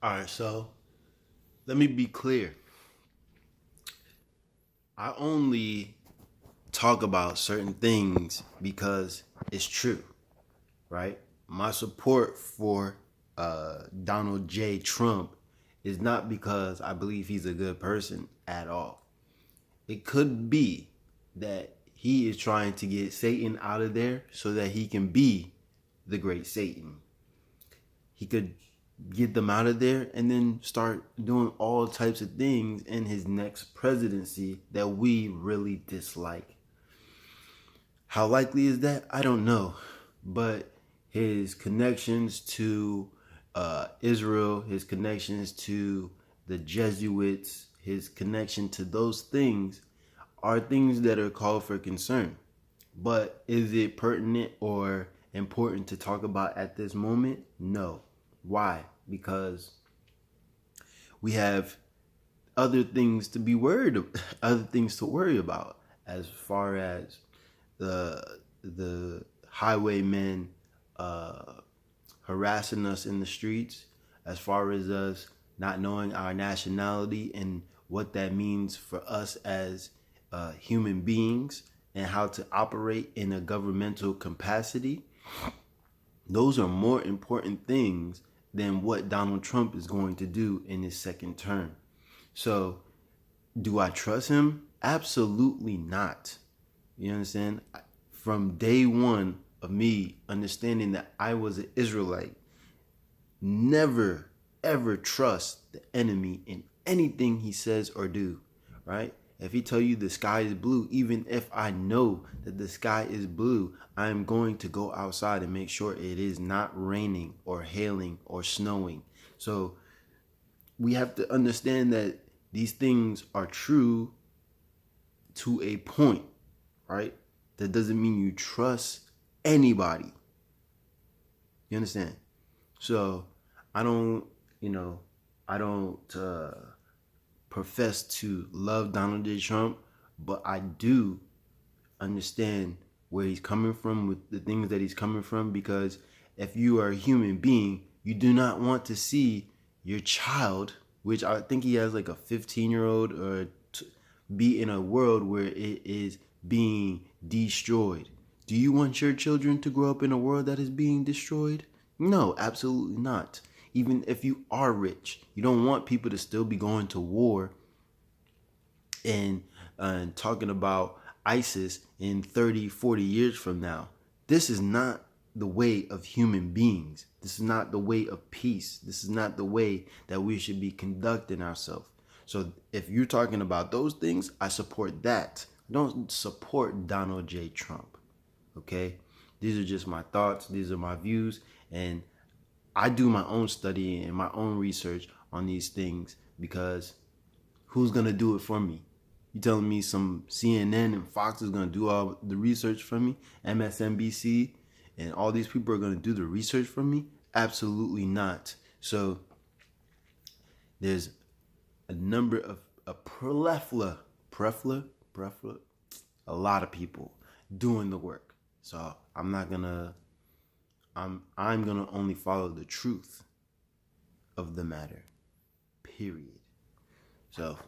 All right, so let me be clear. I only talk about certain things because it's true, right? My support for Donald J. Trump is not because I believe he's a good person at all. It could be that he is trying to get Satan out of there so that he can be the great Satan. He could get them out of there and then start doing all types of things in his next presidency that we really dislike. How likely is that? I don't know. But his connections to Israel, his connections to the Jesuits, his connection to those things are things that are called for concern. But is it pertinent or important to talk about at this moment? No. Why? Because we have other things to be worried of, other things to worry about as far as the highwaymen harassing us in the streets, as far as us not knowing our nationality and what that means for us as human beings and how to operate in a governmental capacity. Those are more important things than what Donald Trump is going to do in his second term. So, do I trust him? Absolutely not. You understand? From day one of me understanding that I was an Israelite, never ever trust the enemy in anything he says or do, right? If he tell you the sky is blue, even if I know that the sky is blue, I am going to go outside and make sure it is not raining or hailing or snowing. So we have to understand that these things are true to a point, right? That doesn't mean you trust anybody. You understand? So I don't, I don't profess to love Donald J. Trump, but I do understand where he's coming from with the things that he's coming from, because if you are a human being, you do not want to see your child, which I think he has like a 15-year-old, or be in a world where it is being destroyed. Do you want your children to grow up in a world that is being destroyed? No, absolutely not. Even if you are rich, you don't want people to still be going to war and talking about ISIS in 30, 40 years from now. This is not the way of human beings. This is not the way of peace. This is not the way that we should be conducting ourselves. So if you're talking about those things, I support that. I don't support Donald J. Trump. Okay? These are just my thoughts. These are my views. And I do my own study and my own research on these things, because who's going to do it for me? You telling me some CNN and Fox is going to do all the research for me? MSNBC and all these people are going to do the research for me? Absolutely not. So there's a number of a lot of people doing the work. So I'm gonna only follow the truth of the matter. Period. So